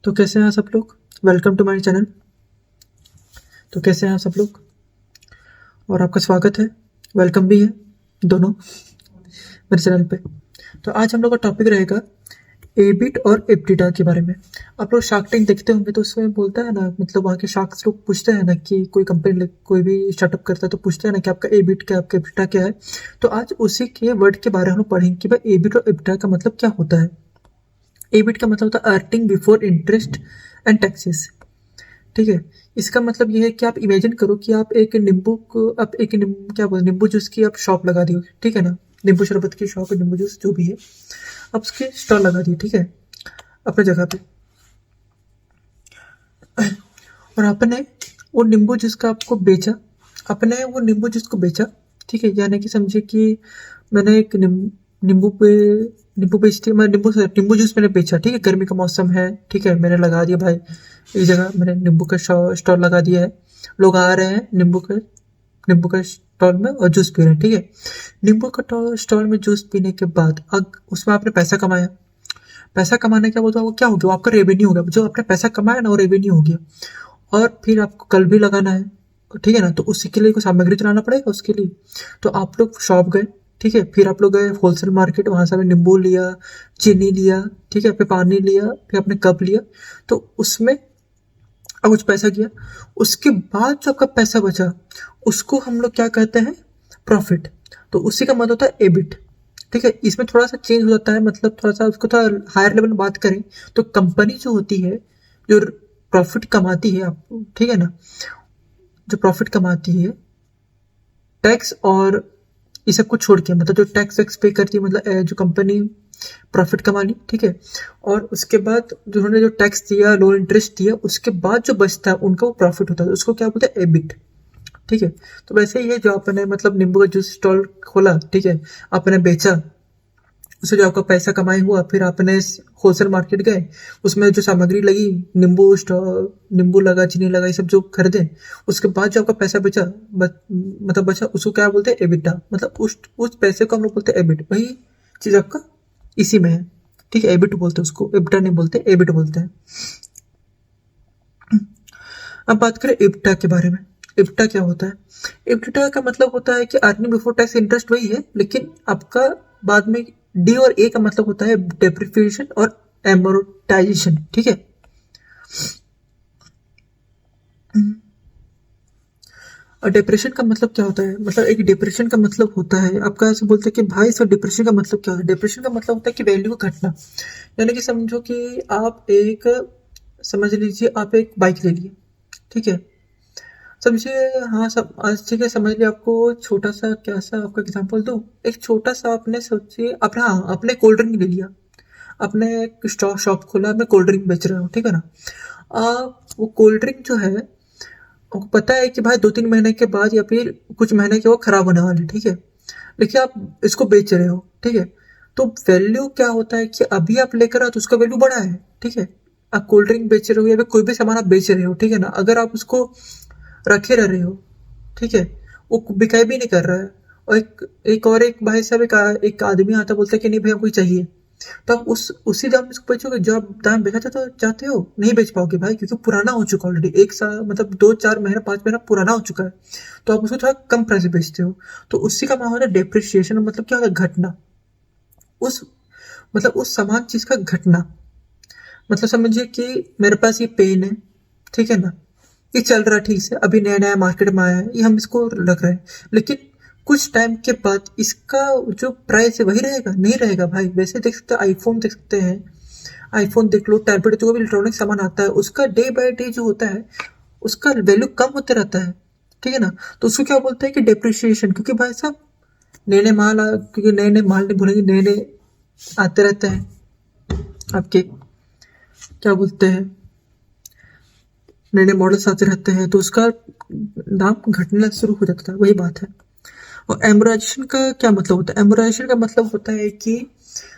तो कैसे हैं आप सब लोग। Welcome to my channel. तो कैसे हैं आप सब लोग और आपका स्वागत है, वेलकम भी है दोनों मेरे चैनल पे। तो आज हम लोग का टॉपिक रहेगा एबिट और एबिटा के बारे में। आप लोग शार्क टैंक देखते होंगे तो उसमें बोलता है ना, मतलब वहाँ के शार्क्स लोग पूछते हैं ना कि कोई कंपनी कोई भी स्टार्टअप करता है तो पूछते हैं ना कि आपका एबिट क्या, आपका एबिटा क्या है। तो आज उसी के वर्ड के बारे में हम लोग पढ़ेंगे कि भाई एबिट और एबिटा का मतलब क्या होता है। एबिट का मतलब होता है earning before interest and taxes. ठीक है, इसका मतलब ये है कि आप इमेजिन करो कि आप एक नींबू को आप एक क्या बोलते नींबू जूस की आप शॉप लगा दी, ठीक है ना, नींबू शरबत की शॉप, नींबू जूस जो भी है, आप उसके स्टॉल लगा दिए, ठीक है, अपने जगह पे। और आपने वो नींबू जूस का आपको बेचा, आपने वो नींबू जूस को बेचा, ठीक है, यानी कि समझे कि मैंने एक नींबू बेचती मैं नींबू जूस मैंने बेचा, ठीक है, गर्मी का मौसम है, ठीक है, मैंने लगा दिया भाई एक जगह, मैंने नींबू का स्टॉल लगा दिया है, लोग आ रहे हैं नींबू का स्टॉल में और जूस पी रहे हैं, ठीक है। नींबू का स्टॉल में जूस पीने के बाद उसमें आपने पैसा कमाया। पैसा कमाने के बाद वो क्या हो गया, वो आपका रेवेन्यू हो गया, जो आपने पैसा कमाया ना वो रेवेन्यू हो गया। और फिर आपको कल भी लगाना है, ठीक है ना, तो उसी के लिए कोई सामग्री तो लाना पड़ेगा उसके लिए। तो आप लोग शॉप गए, ठीक है, फिर आप लोग गए होलसेल मार्केट, वहां से आपने नींबू लिया, चीनी लिया, ठीक है, फिर पानी लिया, फिर आपने कप लिया, तो उसमें अब कुछ पैसा किया। उसके बाद जो आपका पैसा बचा उसको हम लोग क्या कहते हैं, प्रॉफिट। तो उसी का मतलब होता है एबिट, ठीक है। इसमें थोड़ा सा चेंज हो जाता है, मतलब थोड़ा सा उसको थोड़ा हायर लेवल में बात करें तो कंपनी जो होती है, जो प्रॉफिट कमाती है आप, ठीक है ना, जो प्रॉफिट कमाती है टैक्स और ये सब कुछ छोड़ के, मतलब जो टैक्स वैक्स पे करती है, मतलब जो कंपनी प्रॉफिट कमा ली, ठीक है, और उसके बाद जो उन्होंने जो टैक्स दिया, लो इंटरेस्ट दिया, उसके बाद जो बचता है उनका वो प्रॉफिट होता है, उसको क्या बोलते हैं, एबिट, ठीक है। तो वैसे ही है, जो आपने मतलब नींबू का जूस स्टॉल खोला, ठीक है, आपने बेचा, उससे जो आपका पैसा कमाई हुआ, फिर आपने होलसेल मार्केट गए, उसमें जो सामग्री लगी, नींबू लगा, चीनी लगा, ये सब जो खरीदे, उसके बाद जो आपका पैसा बचा, मतलब बचा, उसको क्या बोलते हैं, एबिटा। मतलब उस पैसे को हम लोग बोलते हैं एबिट। वही चीज आपका इसी में है, ठीक है, एबिट बोलते हैं उसको, एबिटा नहीं बोलते, एबिट बोलते हैं। अब बात करें एबिटा के बारे में। एबिटा क्या होता है, एबिटा का मतलब होता है कि अर्निंग बिफोर टैक्स इंटरेस्ट वही है, लेकिन आपका बाद में डी और ए का मतलब होता है डेप्रिसिएशन और एमोर्टाइजेशन, ठीक है। और डिप्रेशन का मतलब क्या होता है, मतलब एक डिप्रेशन का मतलब होता है, आपका ऐसे बोलते हैं कि भाई सर डिप्रेशन का मतलब क्या है। डिप्रेशन का मतलब होता है कि वैल्यू का घटना, यानी कि समझो कि आप एक, समझ लीजिए आप एक बाइक ले लिए, ठीक है, समझिए, हाँ सब आज ठीक है, समझ लिया। आपको छोटा सा क्या सा आपका एग्जांपल दूं, एक छोटा सा आपने सोचिए, अपना हाँ आपने कोल्ड ड्रिंक ले लिया, आपने एक शॉप खोला, मैं कोल्ड ड्रिंक बेच रहा हूँ, ठीक है ना। वो कोल्ड ड्रिंक जो है, आपको पता है कि भाई 2-3 महीने के बाद या फिर कुछ महीने के वो खराब होने वाले, ठीक है, लेकिन आप इसको बेच रहे हो, ठीक है। तो वैल्यू क्या होता है कि अभी आप लेकर आओ तो उसका वैल्यू बढ़ा है, ठीक है। आप कोल्ड ड्रिंक बेच रहे हो या फिर कोई भी सामान आप बेच रहे हो, ठीक है ना, अगर आप उसको रखे रह रहे हो, ठीक है, वो बिकाई भी नहीं कर रहा है, और एक भाई साहब, एक आदमी आता बोलता है कि नहीं भैया हमको चाहिए, तो आप उसी दाम में इसको बेचोगे जो आप दाम बेचा तो चाहते हो, नहीं बेच पाओगे भाई, क्योंकि पुराना हो चुका ऑलरेडी, एक साल मतलब 2-4 महीना 5 महीना पुराना हो चुका है, तो आप उसको थोड़ा कम प्राइस में बेचते हो। तो उसी का माहौल है डेप्रिसिएशन, मतलब क्या होता है, घटना, उस मतलब उस समान चीज का घटना। मतलब समझिए कि मेरे पास ये पेन है, ठीक है ना, ये चल रहा है ठीक से, अभी नया नया मार्केट में आया है, ये हम इसको रख रहे हैं, लेकिन कुछ टाइम के बाद इसका जो प्राइस है वही रहेगा, नहीं रहेगा भाई। वैसे देख सकते हैं, आईफोन देख सकते हैं, आईफोन देख लो, टैबलेट, जो भी इलेक्ट्रॉनिक सामान आता है उसका डे बाय डे जो होता है उसका वैल्यू कम होते रहता है, ठीक है ना। तो उसको क्या बोलते हैं कि डेप्रिसिएशन, क्योंकि भाई साहब क्योंकि नए नए माल नहीं बोलेंगे, नए नए आते रहते हैं आपके, क्या बोलते हैं, नए नए मॉडल्स आते रहते हैं, तो उसका दाम घटना शुरू हो जाता है, वही बात है। और एमोराइजेशन का क्या मतलब होता है, एमोराइजेशन का मतलब होता है कि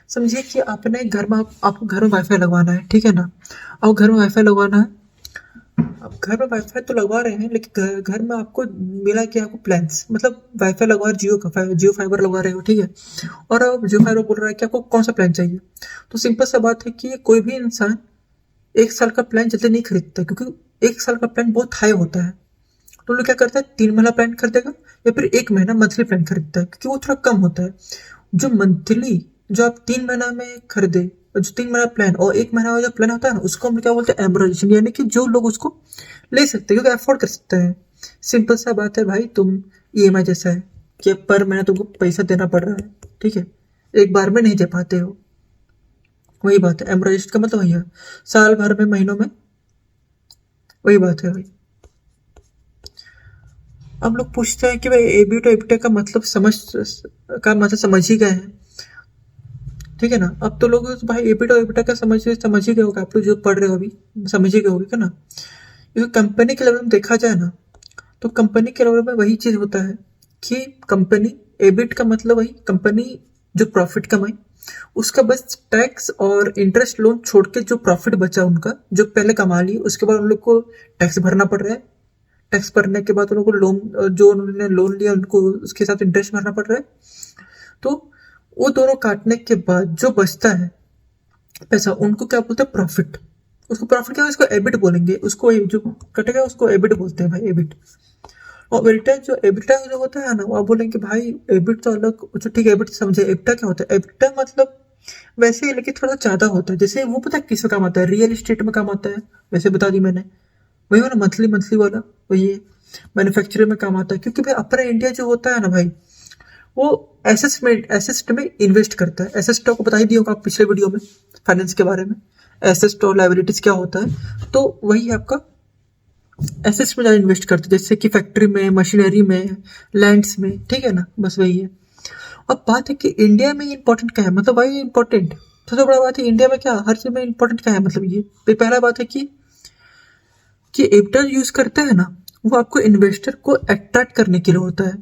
समझिए कि आपने घर में आपको घर में वाईफाई लगवाना है, ठीक है ना, और घर में वाईफाई लगवाना है, अब घर में वाईफाई तो लगवा रहे हैं, लेकिन घर में आपको मिला कि आपको प्लान्स, मतलब वाईफाई लगवा जियो फाइबर लगवा रहे हो, ठीक है, और अब जियो फाइबर बोल रहा है कि आपको कौन सा प्लान चाहिए। तो सिंपल सा बात है कि कोई भी इंसान 1 साल का प्लान जल्दी नहीं खरीदता, क्योंकि 1 साल का प्लान बहुत हाई होता है। तो लोग क्या करता है, 3 महीना प्लान खरीदेगा या फिर 1 महीना मंथली प्लान खरीदता है, क्योंकि वो थोड़ा कम होता है। जो मंथली, जो आप 3 महीना में खरीदे, और जो 3 महीना प्लान और 1 महीना का जो प्लान होता है ना, उसको हम क्या बोलते हैं, एमोराइजेशन, यानी कि जो लोग उसको ले सकते हैं, क्योंकि अफोर्ड कर सकते हैं। सिंपल सा बात है भाई, तुम ईएमआई जैसा है कि पर महीना तुमको पैसा देना पड़ रहा है, ठीक है, एक बार में नहीं दे पाते हो। वही बात है, एमोराइजेशन का मतलब वही है, साल भर में, महीनों में, वही बात है भाई। अब लोग पूछते हैं कि भाई एबीट और एबिटा का मतलब समझ ही गए हैं, ठीक है ना। अब तो लोग भाई एबिट और एबिटा का समझ ही गए होगा, आप लोग जो पढ़ रहे हो अभी समझ ही गए होगे, क्या ना। क्योंकि कंपनी के लेवल में देखा जाए ना, तो कंपनी के लेवल में वही चीज होता है कि कंपनी, एबिट का मतलब वही कंपनी जो प्रॉफिट कमाई, उसका बस टैक्स और इंटरेस्ट लोन छोड़ के जो प्रॉफिट बचा उनका, जो पहले कमा लिए, उसके बाद उन लोग को टैक्स भरना पड़ रहा है। टैक्स भरने के बाद उन लोगों को लोन, जो उन्होंने लोन लिया उनको उसके साथ इंटरेस्ट भरना पड़ रहा है। तो वो दोनों काटने के बाद जो बचता है पैसा, उनको क्या बोलते हैं, प्रॉफिट। उसको प्रॉफिट क्या है, उसको एबिट बोलेंगे, उसको जो कटेगा उसको एबिट बोलते हैं भाई, एबिट। और एबिटा जो होता है ना, वो आप बोलेंगे भाई एबिट तो अलग, अच्छा ठीक है, एबिट समझे, एबिटा क्या होता है। एबिटा मतलब वैसे ही, लेकिन थोड़ा ज्यादा होता है। जैसे वो पता है किस में काम आता है, रियल एस्टेट में काम आता है, वैसे बता दी मैंने। वही वाला मंथली मंथली वाला, वही है। मैन्युफैक्चरिंग में काम आता है, क्योंकि भाई अपना इंडिया जो होता है ना भाई, वो एसेट में इन्वेस्ट करता है। एसेट को बता ही दिया होगा आप पिछले वीडियो में, फाइनेंस के बारे में, एसेट और लाइबिलिटीज क्या होता है। तो वही आपका एसेट्स में ज़्यादा इन्वेस्ट करते हैं, जैसे कि फैक्ट्री में, मशीनरी में, लैंड्स में, ठीक है ना, बस वही है। अब बात है कि इंडिया में इंपॉर्टेंट क्या है, मतलब भाई इंपॉर्टेंट, सबसे बड़ा बात है इंडिया में क्या हर चीज में इंपॉर्टेंट क्या है, मतलब ये पहला बात है कि एबिटा यूज करता है ना, वो आपको इन्वेस्टर को अट्रैक्ट करने के लिए होता है।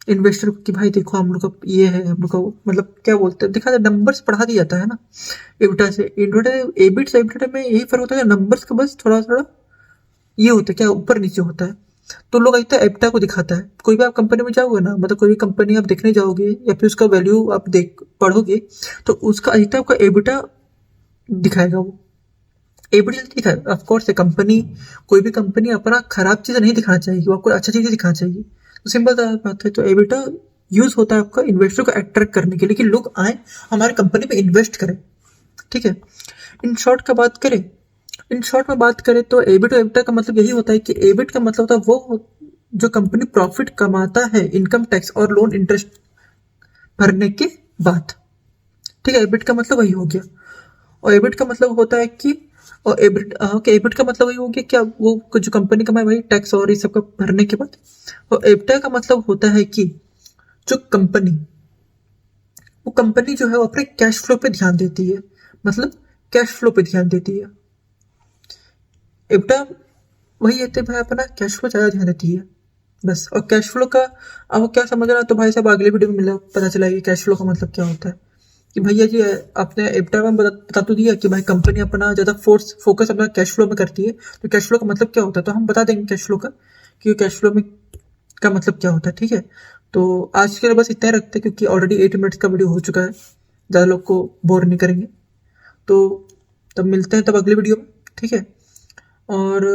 इन्वेस्टर को कि भाई देखो हम लोग का ये है, हम लोग का मतलब क्या बोलते हैं, दिखा नंबर्स पढ़ा दिया जाता है ना एबिटा से। एबिट से एबिटा में यही फर्क होता है, नंबर्स का बस थोड़ा थोड़ा ये होता है, क्या ऊपर नीचे होता है। तो लोग ऐसा एबिटा को दिखाता है। कोई भी आप कंपनी में जाओगे ना, मतलब कोई भी कंपनी आप देखने जाओगे या फिर उसका वैल्यू आप देख पढ़ोगे, तो उसका अधिकतर आपका एबिटा दिखाएगा। वो एबिटा दिखाएगा, ऑफकोर्स है कंपनी, कोई भी कंपनी अपना खराब चीज़ नहीं दिखाना चाहिए, वो आपको अच्छा चीज़ें दिखाना चाहिए। तो सिंपल सा बात है, तो एबिटा यूज होता है आपका इन्वेस्टर को अट्रैक्ट करने के लिए, कि लोग आए हमारी कंपनी में इन्वेस्ट करें, ठीक है। इन शॉर्ट का बात करें, इन शॉर्ट में बात करें तो एबिट और एबिटा का मतलब यही होता है कि एबिट का मतलब होता है वो जो कंपनी प्रॉफिट कमाता है इनकम टैक्स और लोन इंटरेस्ट भरने के बाद, ठीक है। एबिट का मतलब वही हो गया। और एबिट का मतलब होता है कि, और एबिट का मतलब वही हो गया क्या, वो जो कंपनी कमाए वही टैक्स और ये सब का भरने के बाद। और एबिटा का मतलब होता है कि जो कंपनी, वो कंपनी जो है वो अपने कैश फ्लो पे ध्यान देती है, मतलब कैश फ्लो पे ध्यान देती है। एबिटा वही है, तो भाई अपना कैश फ्लो ज़्यादा ध्यान देती है बस। और कैश फ्लो का अब क्या समझ रहा है, तो भाई साहब अगले वीडियो में मिला पता चला कि कैश फ्लो का मतलब क्या होता है। कि भैया जी आपने एबिटा में बता तो दिया कि भाई कंपनी अपना ज़्यादा फोकस अपना कैश फ्लो में करती है, तो कैश फ्लो का मतलब क्या होता है, तो हम बता देंगे कैश फ्लो का, कि कैश फ्लो में का मतलब क्या होता है, ठीक है। तो आज के लिए बस इतना ही रखते हैं, क्योंकि ऑलरेडी 8 मिनट्स का वीडियो हो चुका है, ज़्यादा लोग को बोर नहीं करेंगे। तो तब मिलते हैं तब अगले वीडियो में, ठीक है। और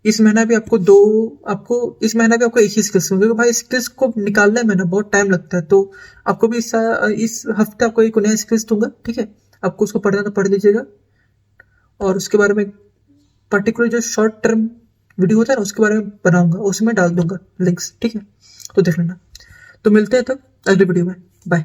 इस महीना भी इस महीना भी आपको एक ही स्किल्स क्योंकि भाई स्किल्स को निकालने में ना बहुत टाइम लगता है। तो आपको भी इस हफ्ते आपको एक नया स्किल्स दूंगा, ठीक है। आपको उसको पढ़ना तो पढ़ लीजिएगा, और उसके बारे में पर्टिकुलर जो शॉर्ट टर्म वीडियो होता है ना उसके बारे में बनाऊंगा, उसमें डाल दूंगा लिंक्स, ठीक है। तो देख लेना। तो मिलते हैं तब अगले वीडियो में, बाय।